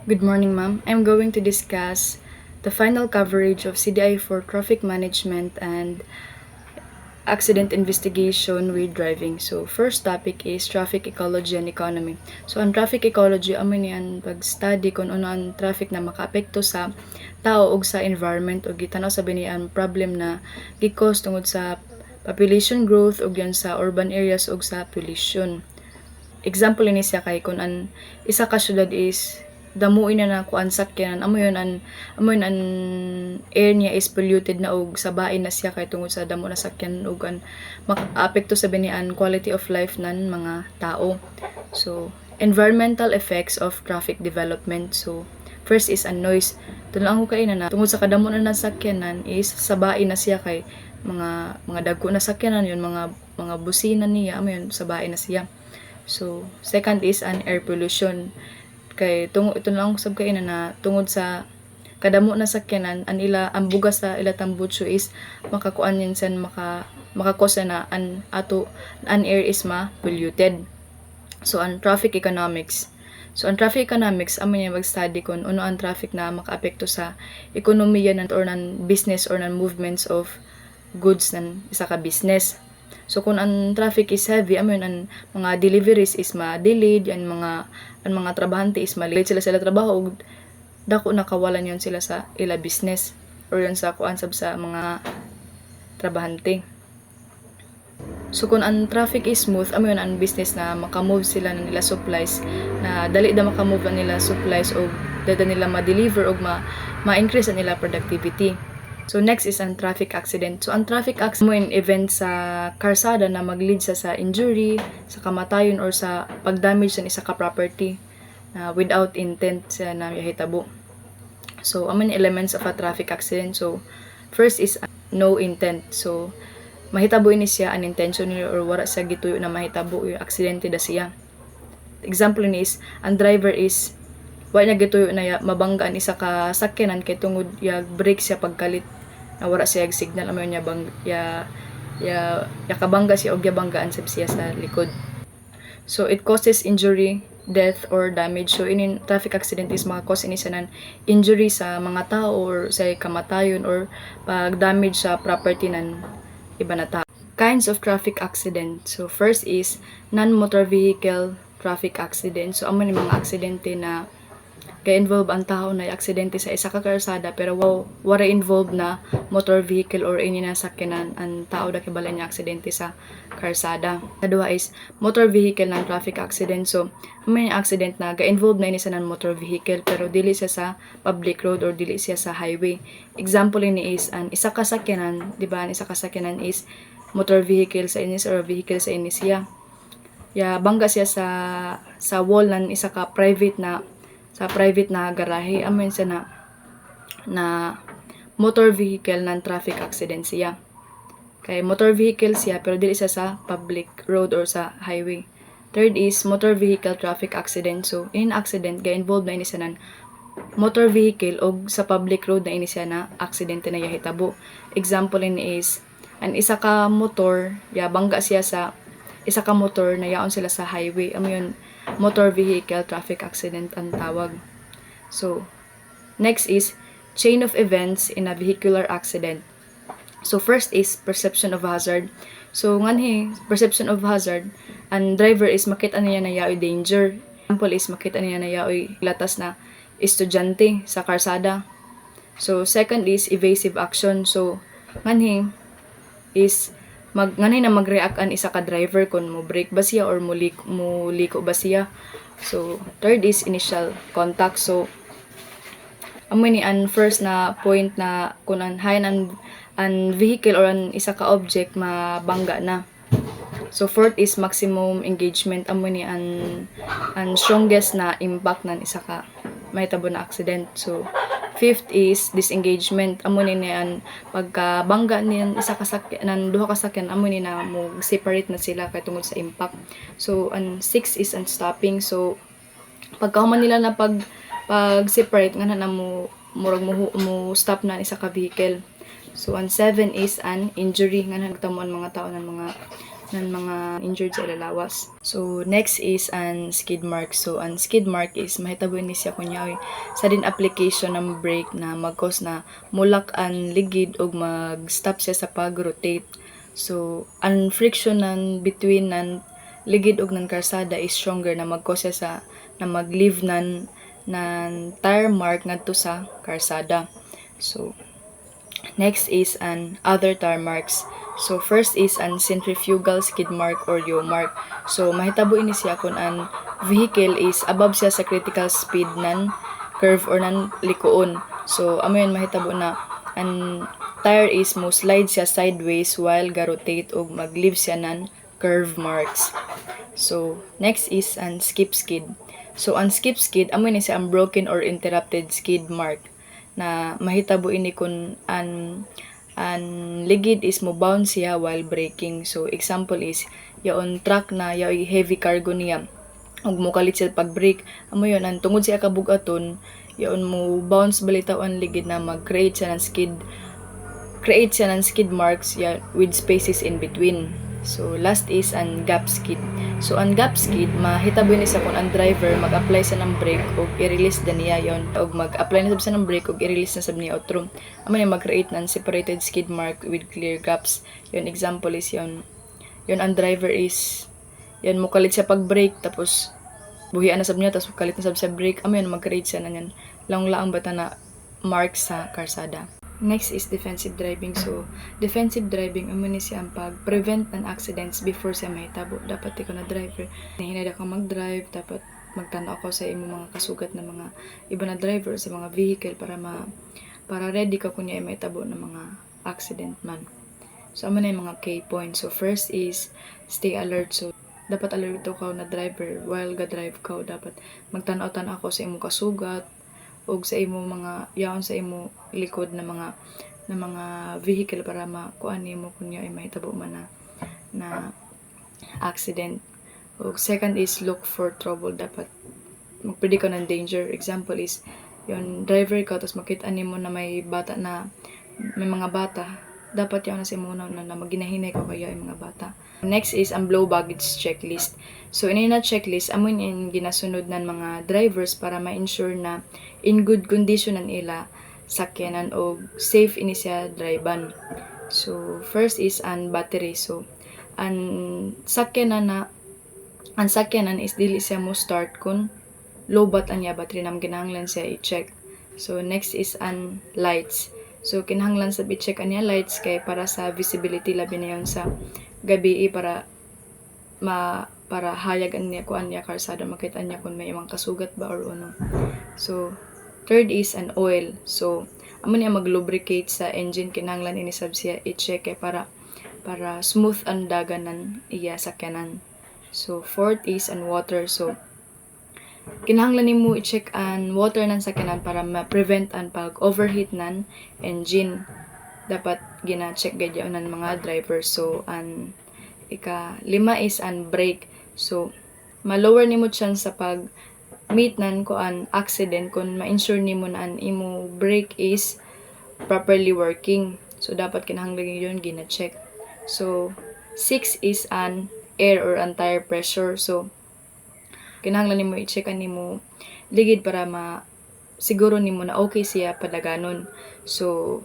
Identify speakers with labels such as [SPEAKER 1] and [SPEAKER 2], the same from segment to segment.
[SPEAKER 1] Good morning, ma'am. I'm going to discuss the final coverage of CDI for traffic management and accident investigation with driving. So, first topic is traffic ecology and economy. So, ang traffic ecology, amo niyan pag-study kung ano ang traffic na makaapekto sa tao o sa environment o gitanaw sa binian problem na gikos tungod sa population growth o yan sa urban areas o sa pollution. Example ini siya kay kun an isa ka syudad is damuin na kuan sakyanan amo yun an air niya is polluted na og sabain na siya kay tungod sa damo na sakyanan ug an makaapekto sa binian quality of life nan mga tao. So environmental effects of traffic development. So first is an noise. Tulang ko kay na tungod sa kadamo na sakyanan is sabain na siya kay mga dagko na sakyanan yun mga busina niya amo yun sabain na siya. So, second is an air pollution. Kay ito lang sab kay na tungod sa kadamo na sakyanan ang bugas sa ila tambutso is makakuan yan san makakosa na an air is polluted. So, ang traffic economics. So, ang traffic economics, amo niya mag-study kung ano ang traffic na makaapekto sa ekonomiya or ng business or ng movements of goods ng isa ka business. So kung ang traffic is heavy, ang mga deliveries is ma-delayed, ang mga trabahante is ma-late sila trabaho ug dako nakawalan yon sila sa ila business or yon sa kuan sab sa mga trabahante. So kung ang traffic is smooth, yun ang business na makamove sila ng nila supplies na dali da makamove ang nila supplies o dada nila ma-deliver o ma-increase ang nila productivity. So next is ang traffic accident. So ang traffic accident mo in event sa karsada na mag-lead sa injury, sa kamatayon or sa pag-damage sa isa ka property without intent na hitabo. So among elements of a traffic accident. So first is no intent. So mahitabo ini siya unintentionally or wala sa gituyo na mahitabo yung aksidente da siya. Example ni is ang driver is wala niya gituyo na mabanggaan isa ka sakyanan kay tungod brake siya pagkalit na wala siya signal amo niya kabangga siya og banggaan siya sa likod. So it causes injury, death or damage. So in traffic accident is maka-cause ini sa injury sa mga tao or sa kamatayon or pag damage sa property ng iba na tao. Kinds of traffic accident. So first is non-motor vehicle traffic accident. So amo ni mga aksidente na ka-involve ang tao na aksidente sa isa ka karsada pero wala involved na motor vehicle or ini na sakyanan ang tao da kibala niya aksidente sa karsada. Kadua is motor vehicle ng traffic accident. So may accident na ga-involve na ini sa non-motor vehicle pero dili siya sa public road or dili siya sa highway. Example ni is an isa ka sakyanan, di ba? Ang isa ka sakyanan is motor vehicle sa inis or vehicle sa inis siya. Bangga siya sa wall ng isa ka private na garahe, amin siya na motor vehicle ng traffic accident siya. Kay motor vehicle siya pero dili siya sa public road or sa highway. Third is motor vehicle traffic accident. So in accident ga-involved na ini siya ng motor vehicle o sa public road na ini siya na aksidente na hitabo. Example ni is an isa ka motor, bangga siya sa isa ka motor na yaon sila sa highway. Yun motor vehicle traffic accident ang tawag. So, next is chain of events in a vehicular accident. So, first is perception of hazard. So, perception of hazard, ang driver is makita niya na yaoy danger. Example is makita niya na yaoy latas na estudyante sa karsada. So, second is evasive action. So, is mag-react an isa ka driver kung mo brake ba siya or muliko ba siya. So third is initial contact. So amo ni an first na point na kung an vehicle or an isa ka object mabangga na. So fourth is maximum engagement. Amo ni an strongest na impact nan isa ka mahitabo na accident. So fifth is disengagement. Amo ni an pagkabangga niyan isa ka sakyan duha ka sakyan, amo ni na mo separate na sila kay tungod sa impact. So an sixth is an stopping. So pagkahuman nila na pag separate nga na mo stop na isa ka vehicle. So an seven is an injury nga nagtamo ang mga tao ng mga ng mga injured sa lalawas. So next is an skid mark. So an skid mark is mahitabo ni siya kunya sa din application ng brake na mag-cause na mulak ang ligid og mag-stop siya sa pag-rotate. So ang friction nan between nan ligid og nan karsada is stronger na mag-cause siya sa na mag-leave nan tire mark ngadto sa karsada. So next is an other tire marks. So first is an centrifugal skid mark or yaw mark. So mahitabo ini siya kung an vehicle is above siya sa critical speed nan curve or nan likoon. So amo yan mahitabo na an tire is mo slide siya sideways while ga-rotate og mag-leave siya nan curve marks. So next is an skip skid. So an skip skid amo ni siya ang broken or interrupted skid mark na mahitabo ini kung an ligid is mo bounce siya while braking. So example is yaon truck na yaoy heavy cargo niya ug mo kalit siya pag brake, amo yon ang tungod siya kabugaton yaon mo bounce balitaw ang ligid na mag-create siya ng skid marks ya with spaces in between. So last is an gap skid. So ang gap skid mahitabo ni sa kung ang driver mag-apply sa ng brake ug i-release na niya yon ug mag-apply na sa ng brake ug i-release na sa niya outro. Amo ni mag-create ng separated skid mark with clear gaps. Yon example is yon ang driver is yon mo kalit siya pag brake tapos buhian na sab niya tapos kalit na sab sa brake. Amo yon mag-create siya na yan lang bata na mark sa karsada. Next is defensive driving. So, defensive driving, amo ni siya ang pag-prevent ng accidents before siya mahitabo. Dapat ikaw na driver, nahinada ka mag-drive, dapat magtanaw ako sa imo mga kasugat na mga iba na driver sa mga vehicle para ready ka kunya mahitabo ng mga accident man. So, amo na yung mga key points. So, first is stay alert. So, dapat alert ka na driver while ga-drive ka. Dapat magtanaw-tanaw ako sa imo kasugat, og sa imo mga yaon sa imo likod na mga vehicle para makuan nimo kunya ay mahitabo man na accident. Og second is look for trouble. Dapat magpredict ka ng danger. Example is yon driver ka tapos makita nimo na may mga bata, dapat yaon na sa imo na maginahinay ka kaya ay mga bata. Next is ang blow baggage checklist. So ini na checklist amo in ginasunod ng mga drivers para ma-ensure na in good condition ang ila sakyanan o safe ini siya drivean. So first is an battery. So ang sakyanan is dili siya mo start kun low bat anya battery nam kinahanglan siya i-check. So next is an lights. So kinahanglan sa i-check anya lights kay para sa visibility labi na yon sa gabi para hayag niya kuan niya karsada makita niya kung may mga kasugat ba or ano. So third is an oil. So amo niya mag-lubricate sa engine, kinahanglan ini sab siya i-check para smooth ang daganan iya sakyanan. So fourth is an water. So kinahanglan nimo i-check ang water nan sakyanan para ma-prevent ang pag-overheat nan engine. Dapat gina-check gid yan ng mga drivers. So an ika-lima is an brake. So ma-lower nimo chance sa pag meet nan ko an accident kung ma-ensure nimo na an imo brake is properly working. So dapat kinahanglan yun gina-check. So 6 is an air or an tire pressure. So kinahanglan nimo i-check an nimo ligid para siguro nimo na okay siya padaganon. So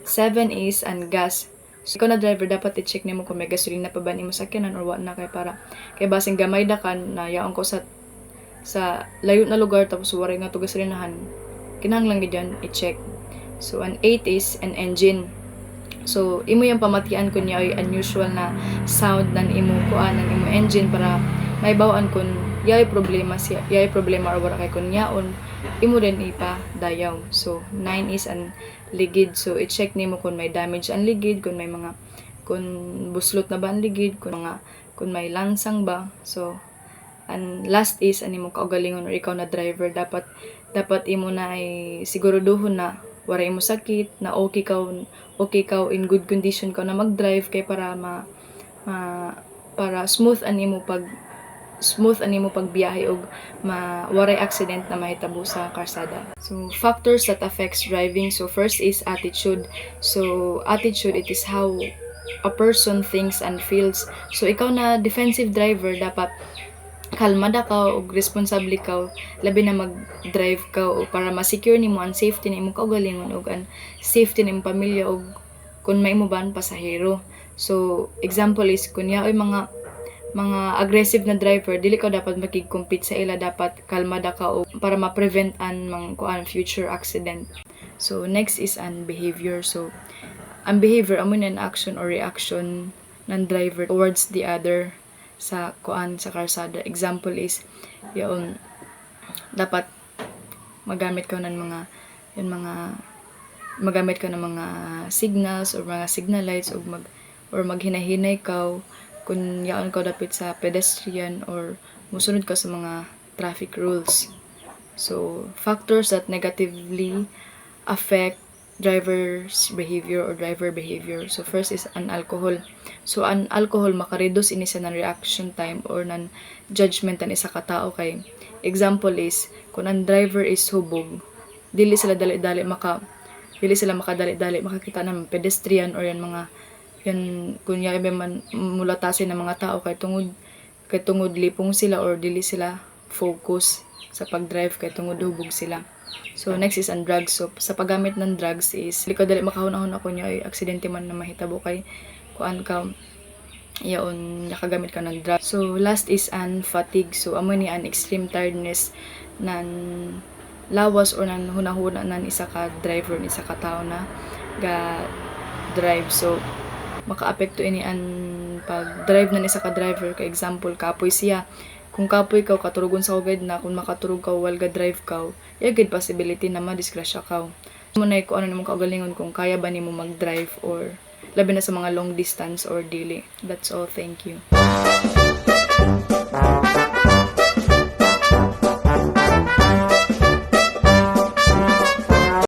[SPEAKER 1] 7 is an gas. So ikaw na driver dapat i-check nimo kung may gasolina pa ba nimo sakyanan or what na kay basing gamay da kan na yaon ko sa layo na lugar tapos wala nga to gasolinahan. Kinahanglan gid yan i-check. So an 8 is an engine. So imo yung pamatian kun yaoy unusual na sound nan imo engine para may bawaan kun yaoy problema or wala kay kun yaon imo din ipa dayaw. So 9 is an ligid. So i-check nimo kung may damage ang ligid, kung buslot na ba ang ligid, kung may lansang ba. So and last is an imo kaugalingon or ikaw na driver dapat imo na ay siguruduhon na wala imo sakit, na okay ka in good condition ka na mag-drive kay para para smooth an imo pagbiyahe og waray accident na mahitabo sa karsada. So factors that affects driving. So first is attitude. So attitude, it is how a person thinks and feels. So ikaw na defensive driver, dapat kalmada ka o responsable ka, labi na mag-drive ka o para ma-secure nimo ang safety ni imong kaugalingon ug ang safety ni imong pamilya ug kung may mo ba ang pasahero. So example is kunya oy mga aggressive na driver, dili ka dapat makig-compete sa ila, dapat kalmada ka o para ma-prevent an future accident. So next is an behavior. So ang behavior amo na action or reaction ng driver towards the other sa sa karsada. Example is yung dapat magamit ka ng mga signals or mga signal lights or maghinahinay ka kung yaon ka dapit sa pedestrian or musunod ka sa mga traffic rules. So factors that negatively affect driver's behavior or driver behavior. So first is an alcohol. So an alcohol makareduce ini sa ng reaction time or ng judgment ng isa ka tao kay example is kung ang driver is hubog, dili sila makadali-dali makakita ng pedestrian or yan kunya man mulatasin ng mga tao kay tungod lipong sila or dili sila focus sa pag-drive kay tungod hubog sila. So next is ang drugs. So sa paggamit ng drugs is dili ka dali makahuna-huna ko niya ay aksidente man na mahitabo kay kuan ka yaon nakagamit ka ng drugs. So last is an fatigue. So amo ni an extreme tiredness nan lawas or nan hunahuna nan isa ka driver ni isa ka tao na ga drive. So makaapekto ini an pag-drive nan isa ka driver. Kay example kapoy siya, kung kapoy ka katurugon sa ugad na, kung makaturog ka while ga drive ka, yagid possibility na madisgrasya ka. Muna ko ano nimo kaugalingon kung kaya ba nimo mag-drive or labi na sa mga long distance or dili. That's all. Thank you.